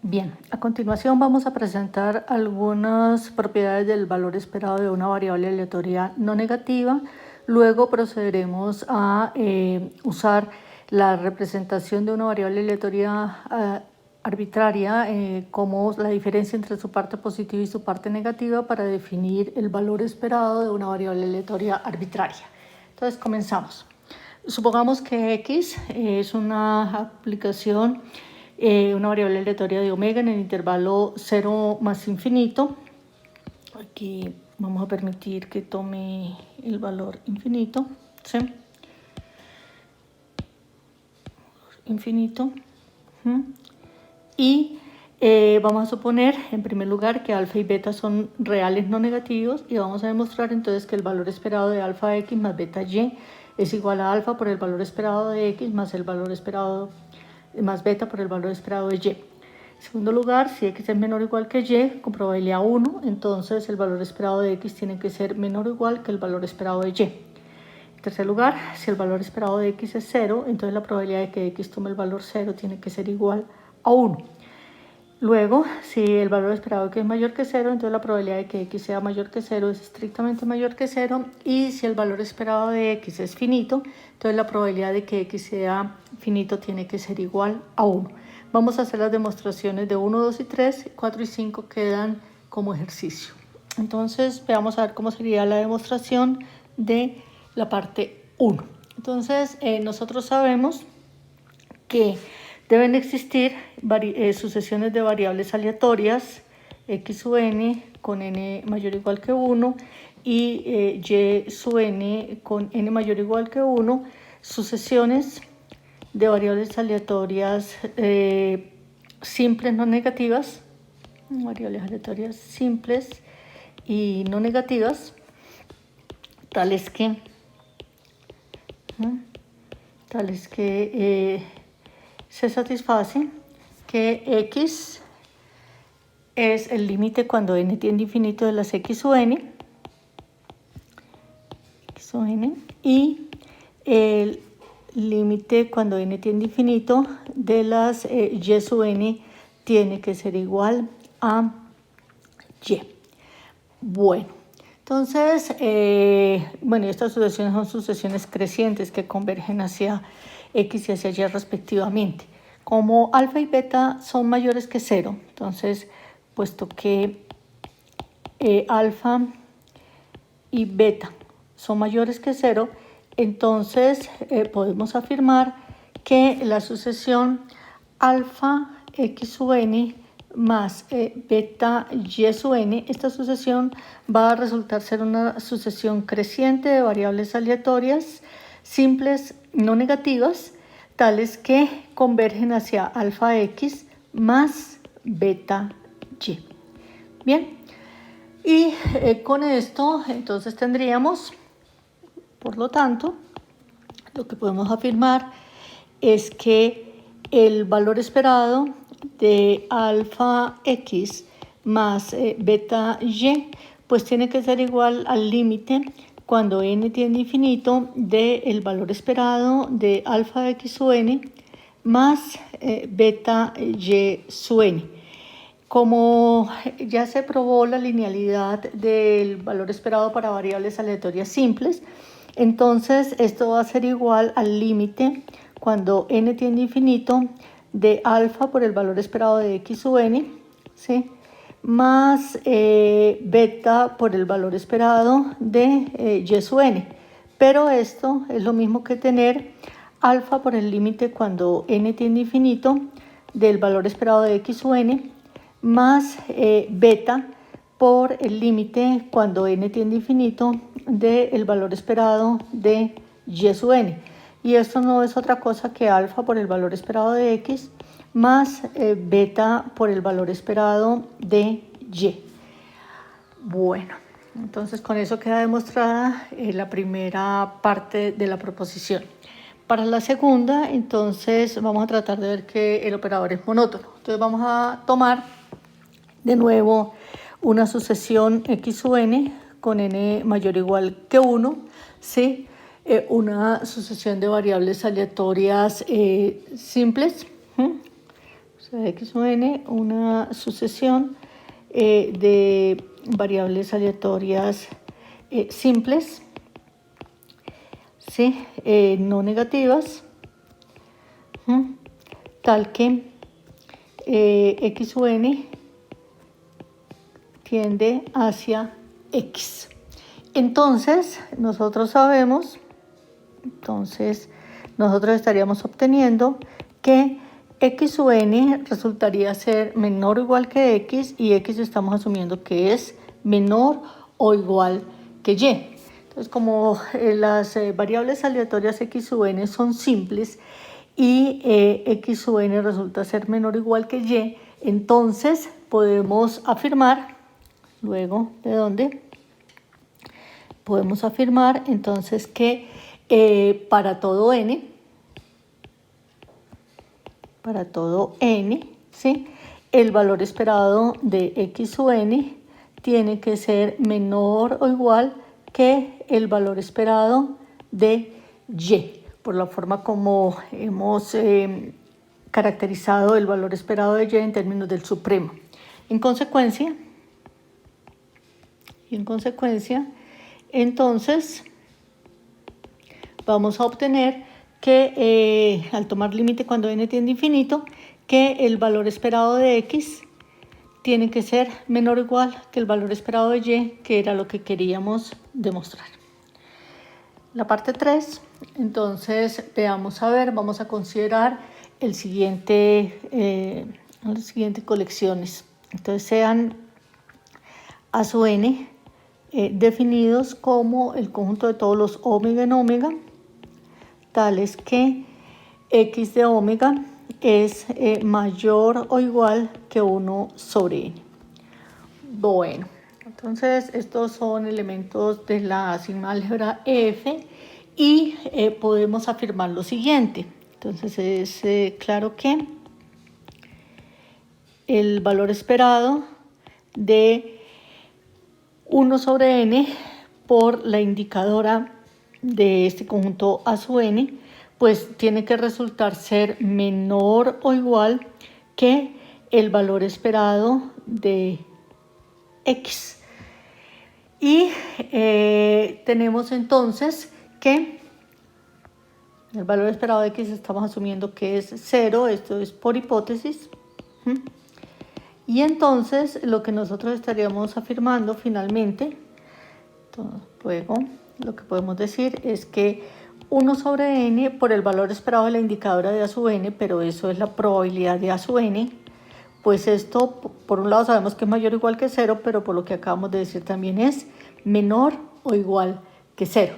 Bien, a continuación vamos a presentar algunas propiedades del valor esperado de una variable aleatoria no negativa. Luego procederemos a usar la representación de una variable aleatoria arbitraria como la diferencia entre su parte positiva y su parte negativa para definir el valor esperado de una variable aleatoria arbitraria. Entonces comenzamos. Supongamos que X es una aplicación, una variable aleatoria de omega en el intervalo 0 más infinito. Aquí vamos a permitir que tome el valor infinito, ¿sí? Infinito. Y vamos a suponer en primer lugar que alfa y beta son reales no negativos y vamos a demostrar entonces que el valor esperado de alfa x más beta y es igual a alfa por el valor esperado de x más el valor esperado más beta por el valor esperado de y. En segundo lugar, si x es menor o igual que y con probabilidad 1, entonces el valor esperado de x tiene que ser menor o igual que el valor esperado de y. En tercer lugar, si el valor esperado de x es 0, entonces la probabilidad de que x tome el valor 0 tiene que ser igual a 1. Luego, si el valor esperado de x es mayor que 0, entonces la probabilidad de que x sea mayor que 0 es estrictamente mayor que 0. Y si el valor esperado de x es finito, entonces la probabilidad de que x sea finito tiene que ser igual a 1. Vamos a hacer las demostraciones de 1, 2 y 3, 4 y 5 quedan como ejercicio. Entonces, veamos a ver cómo sería la demostración de la parte 1. Entonces, nosotros sabemos que deben existir sucesiones de variables aleatorias x sub n con n mayor o igual que 1 y y sub n con n mayor o igual que 1, sucesiones de variables aleatorias simples no negativas, variables aleatorias simples y no negativas, tales que se satisface que x es el límite cuando n tiende a infinito de las x sub n, y el límite cuando n tiende a infinito de las y sub n tiene que ser igual a y. Bueno, entonces, estas sucesiones son sucesiones crecientes que convergen hacia x y hacia y respectivamente. Como alfa y beta son mayores que 0, entonces, puesto que alfa y beta son mayores que 0, entonces podemos afirmar que la sucesión alfa x sub n más beta y sub n, esta sucesión va a resultar ser una sucesión creciente de variables aleatorias simples no negativas, tales que convergen hacia alfa x más beta y. Bien, y con esto entonces tendríamos, por lo tanto, lo que podemos afirmar es que el valor esperado de alfa x más beta y pues tiene que ser igual al límite cuando n tiende a infinito del valor esperado de alfa x sub n más beta y sub n. Como ya se probó la linealidad del valor esperado para variables aleatorias simples, entonces esto va a ser igual al límite cuando n tiende a infinito de alfa por el valor esperado de x sub n, ¿sí?, más beta por el valor esperado de y sub n. Pero esto es lo mismo que tener alfa por el límite cuando n tiende a infinito del valor esperado de x sub n más beta por el límite cuando n tiende a infinito del valor esperado de y sub n. Y esto no es otra cosa que alfa por el valor esperado de x más beta por el valor esperado de y. Bueno, entonces con eso queda demostrada la primera parte de la proposición. Para la segunda, entonces vamos a tratar de ver que el operador es monótono. Entonces vamos a tomar de nuevo una sucesión x sub n con n mayor o igual que 1, ¿sí?, una sucesión de variables aleatorias simples, O sea, x sub n, una sucesión de variables aleatorias simples, ¿sí? No negativas, tal que x sub n tiende hacia x. Entonces, nosotros estaríamos obteniendo que x sub n resultaría ser menor o igual que x, y x estamos asumiendo que es menor o igual que y. Entonces, como las variables aleatorias x sub n son simples y x sub n resulta ser menor o igual que y, entonces podemos afirmar, luego de dónde podemos afirmar entonces que para todo n, ¿sí?, el valor esperado de x sub n tiene que ser menor o igual que el valor esperado de y, por la forma como hemos caracterizado el valor esperado de y en términos del supremo. En consecuencia, entonces vamos a obtener que al tomar límite cuando n tiende a infinito, que el valor esperado de x tiene que ser menor o igual que el valor esperado de y, que era lo que queríamos demostrar. La parte 3, entonces vamos a considerar las siguientes colecciones. Entonces sean a sub n definidos como el conjunto de todos los omega en omega, tales que x de omega es mayor o igual que 1 sobre n. Bueno, entonces estos son elementos de la sigma álgebra F y podemos afirmar lo siguiente. Entonces es claro que el valor esperado de 1 sobre n por la indicadora de este conjunto a sub n, pues tiene que resultar ser menor o igual que el valor esperado de x. Y tenemos entonces que el valor esperado de x estamos asumiendo que es 0, esto es por hipótesis. Y entonces lo que nosotros estaríamos afirmando finalmente, luego lo que podemos decir es que 1 sobre n por el valor esperado de la indicadora de a sub n, pero eso es la probabilidad de a sub n, pues esto por un lado sabemos que es mayor o igual que 0, pero por lo que acabamos de decir también es menor o igual que 0.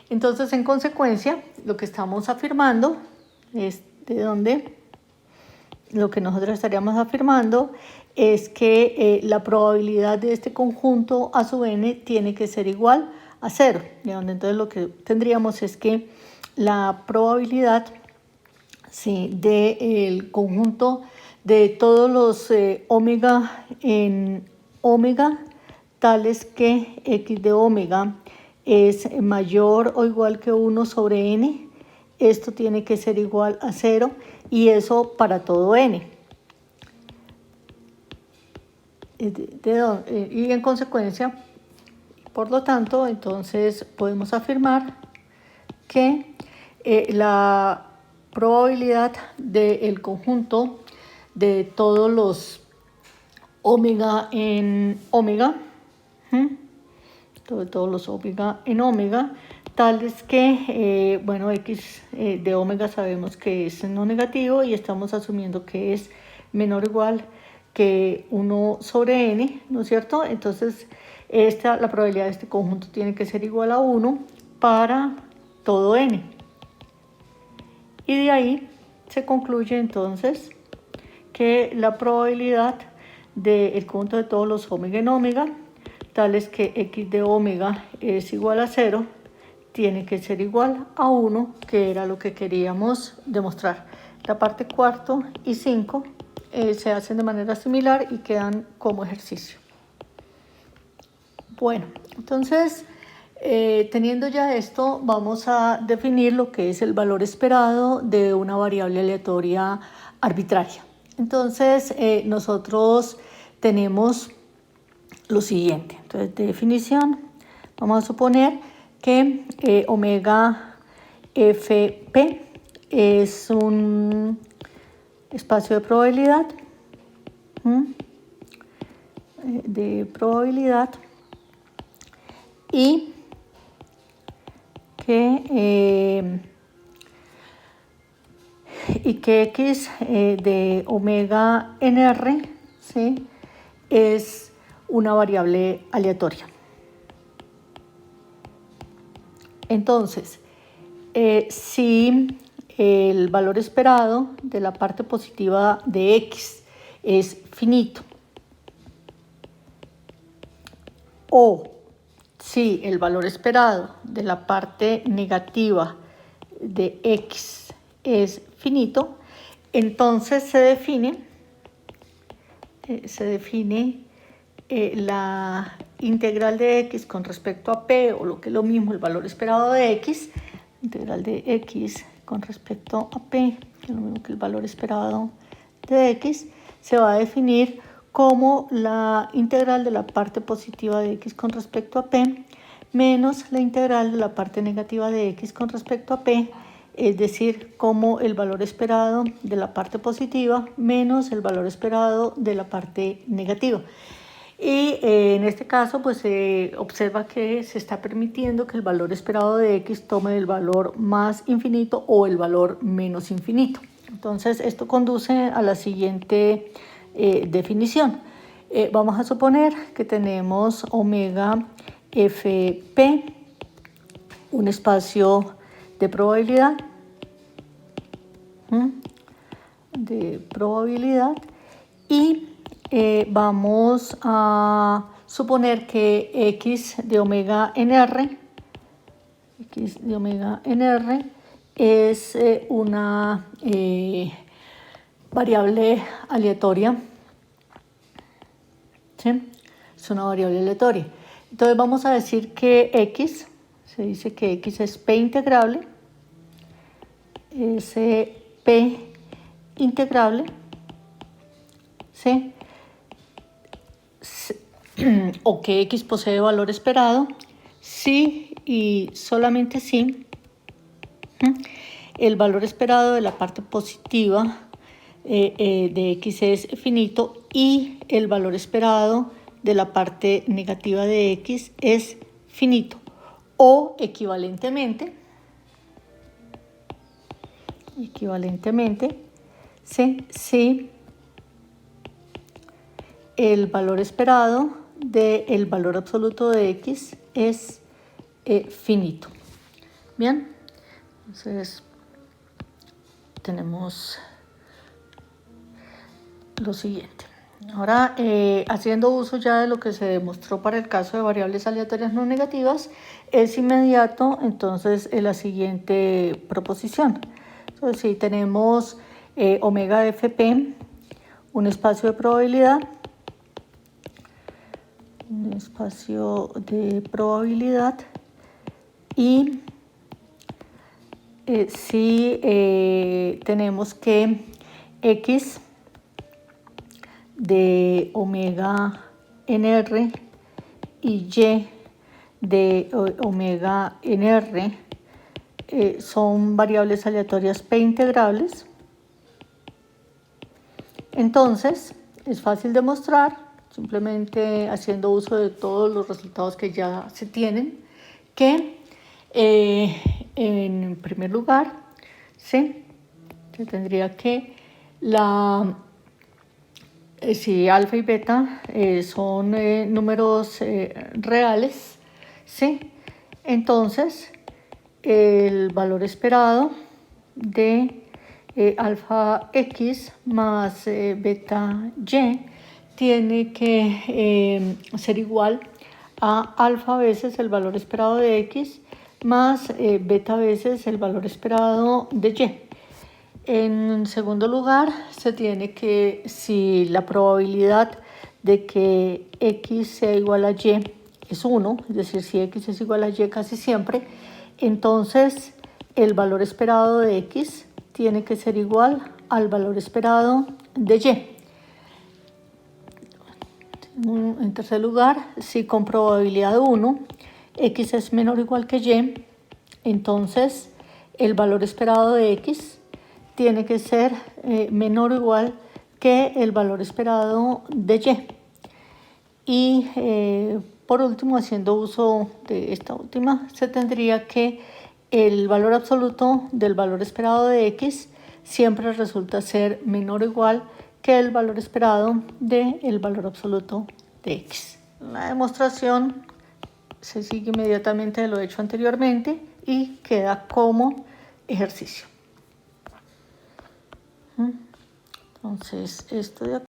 Entonces, en consecuencia, lo que estamos afirmando es lo que nosotros estaríamos afirmando es que la probabilidad de este conjunto a sub n tiene que ser igual a 0, de donde entonces lo que tendríamos es que la probabilidad, sí, del conjunto de todos los omega en omega, tales que x de omega es mayor o igual que 1 sobre n, esto tiene que ser igual a 0, y eso para todo n. Y en consecuencia, por lo tanto, entonces podemos afirmar que la probabilidad del conjunto de todos los omega en omega, todos los omega en omega, tales que, bueno, x de omega sabemos que es no negativo y estamos asumiendo que es menor o igual que 1 sobre n, ¿no es cierto? Entonces, la probabilidad de este conjunto tiene que ser igual a 1 para todo n. Y de ahí se concluye entonces que la probabilidad del conjunto de todos los omega en omega, tales que x de omega es igual a 0, tiene que ser igual a 1, que era lo que queríamos demostrar. La parte 4 y 5 se hacen de manera similar y quedan como ejercicio. Bueno, entonces, teniendo ya esto, vamos a definir lo que es el valor esperado de una variable aleatoria arbitraria. Entonces, nosotros tenemos lo siguiente. Entonces, de definición, vamos a suponer que omega Fp es un espacio de probabilidad, y que x de omega nr, ¿sí?, es una variable aleatoria. Entonces, si el valor esperado de la parte positiva de x es finito, o si el valor esperado de la parte negativa de x es finito, entonces se define la integral de x con respecto a p, o lo que es lo mismo, el valor esperado de x, integral de x con respecto a p, que es lo mismo que el valor esperado de x, se va a definir como la integral de la parte positiva de x con respecto a p menos la integral de la parte negativa de x con respecto a p, es decir, como el valor esperado de la parte positiva menos el valor esperado de la parte negativa. Y en este caso, pues se observa que se está permitiendo que el valor esperado de x tome el valor más infinito o el valor menos infinito. Entonces, esto conduce a la siguiente definición. Vamos a suponer que tenemos omega Fp, un espacio de probabilidad, y vamos a suponer que x de omega nr es una variable aleatoria, ¿sí? Es una variable aleatoria. Entonces vamos a decir que x, se dice que x es p integrable, es p integrable, ¿sí?, o que x posee valor esperado si y solamente si el valor esperado de la parte positiva de x es finito y el valor esperado de la parte negativa de x es finito, o equivalentemente, si el valor esperado del valor absoluto de x es finito. Bien, entonces tenemos lo siguiente. Ahora, haciendo uso ya de lo que se demostró para el caso de variables aleatorias no negativas, es inmediato entonces en la siguiente proposición. Entonces, si tenemos omega fp, un espacio de probabilidad, y si tenemos que x de omega nr y y de omega nr son variables aleatorias p integrables, entonces es fácil demostrar, simplemente haciendo uso de todos los resultados que ya se tienen, que en primer lugar, ¿sí?, se tendría que si alfa y beta son números reales, ¿sí?, entonces el valor esperado de alfa x más beta y tiene que ser igual a alfa veces el valor esperado de x más beta veces el valor esperado de y. En segundo lugar, se tiene que, si la probabilidad de que x sea igual a y es 1, es decir, si x es igual a y casi siempre, entonces el valor esperado de x tiene que ser igual al valor esperado de Y. En tercer lugar, si con probabilidad 1 X es menor o igual que Y, entonces el valor esperado de X tiene que ser menor o igual que el valor esperado de Y. Y por último, haciendo uso de esta última, se tendría que el valor absoluto del valor esperado de X siempre resulta ser menor o igual que el valor esperado del valor absoluto de X. La demostración se sigue inmediatamente de lo hecho anteriormente y queda como ejercicio. Entonces, esto de acá